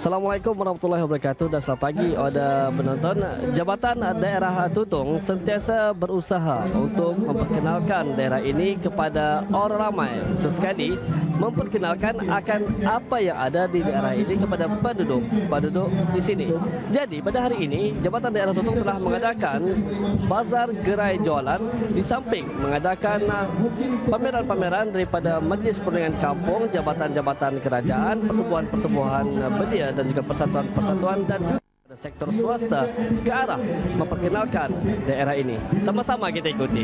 Assalamualaikum warahmatullahi wabarakatuh dan selamat pagi kepada penonton. Jabatan Daerah Tutong sentiasa berusaha untuk memperkenalkan daerah ini kepada orang ramai, khusus sekali memperkenalkan akan apa yang ada di daerah ini kepada penduduk di sini. Jadi pada hari ini Jabatan Daerah Tutong telah mengadakan bazar gerai jualan di samping mengadakan pameran-pameran daripada Majlis Perundingan Kampung, jabatan-jabatan kerajaan, pertubuhan-pertubuhan belia dan juga persatuan-persatuan dan juga sektor swasta ke arah memperkenalkan daerah ini. Sama-sama kita ikuti.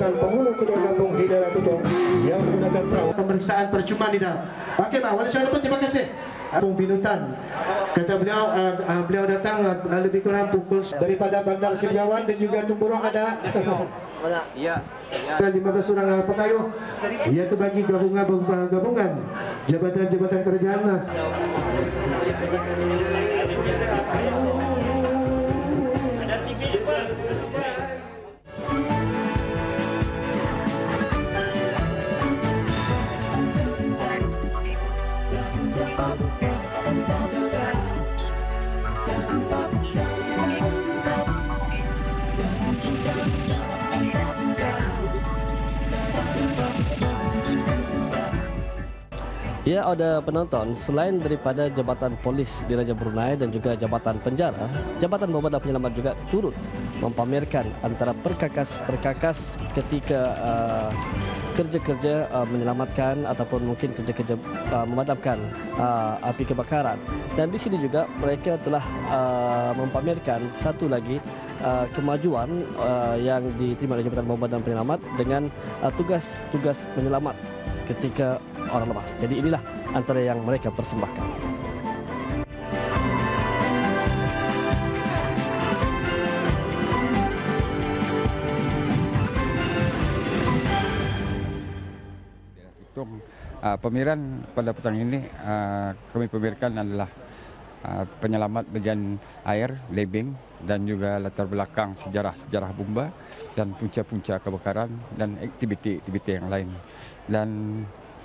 Penghulu kedua kampung di daerah Tutong yang menggunakan perahu pemeriksaan percuma di dalam. Okey, Pak Wali Syarifudin, terima kasih. Abang Binutan, kata beliau, beliau datang lebih kurang pukul daripada Bandar Simbiawan dan juga Tumburong ada. Ya. 15 orang pekayuh, iaitu bagi gabungan jabatan-jabatan kerajaan. Ya, ada penonton, selain daripada Jabatan Polis Diraja Brunei dan juga Jabatan Penjara, Jabatan Bomba dan Penyelamat juga turut mempamerkan antara perkakas-perkakas ketika kerja-kerja menyelamatkan ataupun mungkin kerja-kerja memadamkan api kebakaran. Dan di sini juga mereka telah mempamerkan satu lagi kemajuan yang diterima oleh Jabatan Bomba dan Penyelamat dengan tugas-tugas menyelamat ketika orang lemas. Jadi inilah antara yang mereka persembahkan. Pameran pada petang ini kami pamerkan adalah penyelamat bagian air, lebing dan juga latar belakang sejarah bomba dan punca-punca kebakaran dan aktiviti-aktiviti yang lain.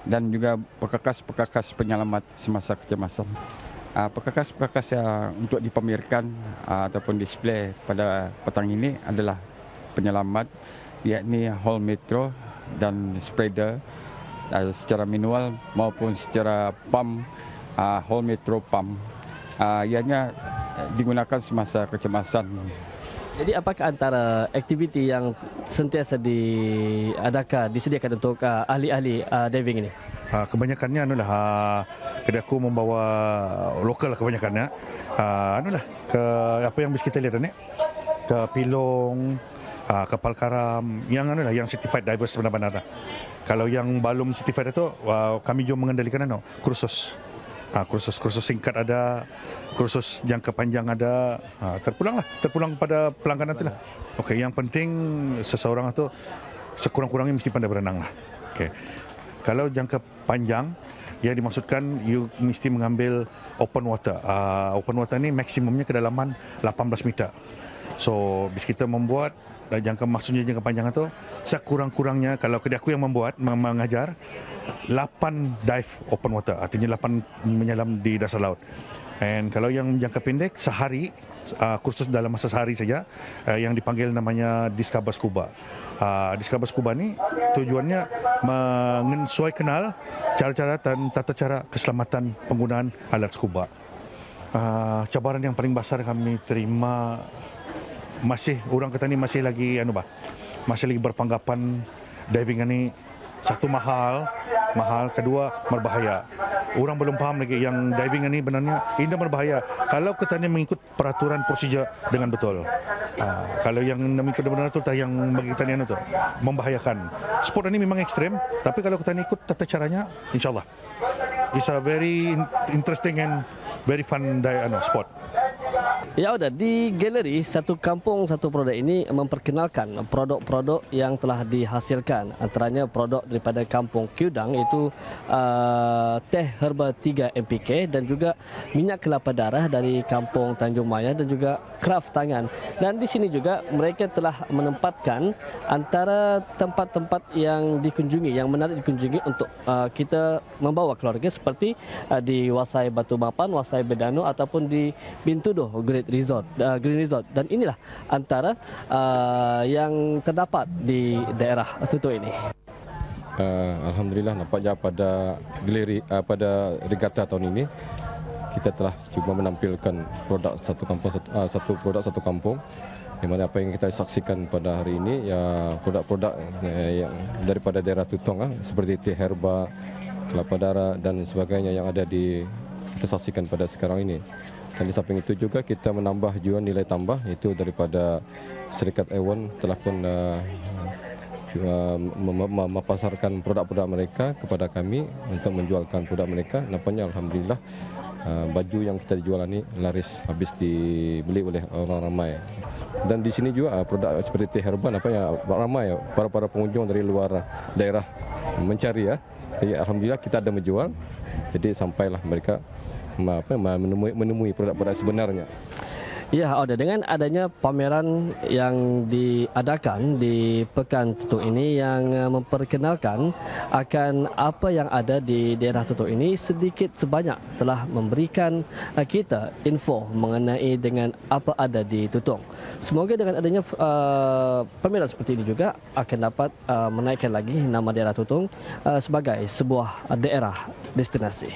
Dan juga perkakas-perkakas penyelamat semasa kecemasan. Perkakas-perkakas yang untuk dipamerkan ataupun display pada petang ini adalah penyelamat, yakni Hall Metro dan spreader secara manual maupun secara pump, Hall Metro pump. Ianya digunakan semasa kecemasan. Jadi apakah antara aktiviti yang sentiasa disediakan untuk ahli-ahli diving ini? Kebanyakannya kedaku membawa lokal kebanyakannya. Apa yang bisa kita lihat ni? Ke pilong, kapal karam yang yang certified divers benar-benar. Kalau yang belum certified itu kami juga mengendalikan kursus. Kursus singkat ada, kursus jangka panjang ada, terpulang pada pelanggan nanti lah. Okey, yang penting seseorang itu sekurang-kurangnya mesti pandai berenang lah. Okey, kalau jangka panjang, yang dimaksudkan you mesti mengambil open water. Open water ni maksimumnya kedalaman 18 meter. So, bis kita membuat maksudnya jangka panjang itu sekurang-kurangnya kalau kedai aku yang mengajar 8 dive open water, artinya 8 menyelam di dasar laut. And kalau yang jangka pendek sehari, kursus dalam masa sehari saja, yang dipanggil namanya Discover Scuba. Discover Scuba ni tujuannya menyesuai kenal cara-cara dan tata cara keselamatan penggunaan alat scuba. Cabaran yang paling besar kami terima orang kata ni masih lagi berpanggapan diving ni Satu mahal, kedua berbahaya. Orang belum faham lagi yang diving ini benarnya ini berbahaya kalau kita ni mengikut peraturan prosedur dengan betul. Kalau yang mengikut benar betul yang bagi kita ni itu membahayakan. Sport ini memang ekstrem, tapi kalau kita ni ikut tata caranya, insyaallah it's a very interesting and very fun sport. Ya, udah di galeri Satu Kampung Satu Produk ini memperkenalkan produk-produk yang telah dihasilkan. Antaranya produk daripada Kampung Kudang, iaitu teh herba 3 MPK dan juga minyak kelapa darah dari Kampung Tanjung Maya dan juga kraft tangan. Dan di sini juga mereka telah menempatkan antara tempat-tempat yang dikunjungi, yang menarik dikunjungi untuk kita membawa keluarga, seperti di Wasai Batu Mapan, Wasai Bedano ataupun di Bintuduh Green Resort. Dan inilah antara yang terdapat di daerah Tutuh ini. Alhamdulillah, nampaknya pada galeri pada regata tahun ini kita telah cuba menampilkan produk satu produk satu kampung, di mana apa yang kita saksikan pada hari ini ya produk-produk yang daripada daerah Tutong, seperti teh herba, kelapa darah dan sebagainya yang ada kita saksikan pada sekarang ini. Dan di samping itu juga kita menambah juga nilai tambah, itu daripada Serikat Ewon telah pun mempasarkan produk-produk mereka kepada kami untuk menjualkan produk mereka. Nampaknya alhamdulillah baju yang kita dijual ini laris, habis dibeli oleh orang ramai. Dan di sini juga produk seperti teh herba nampaknya ramai para pengunjung dari luar daerah mencari ya. Jadi alhamdulillah kita ada menjual. Jadi sampailah mereka menemui produk-produk sebenarnya. Ya, dengan adanya pameran yang diadakan di Pekan Tutuh ini yang memperkenalkan akan apa yang ada di daerah Tutuh ini, sedikit sebanyak telah memberikan kita info mengenai dengan apa ada di Tutong. Semoga dengan adanya pameran seperti ini juga akan dapat menaikkan lagi nama daerah Tutong sebagai sebuah daerah destinasi.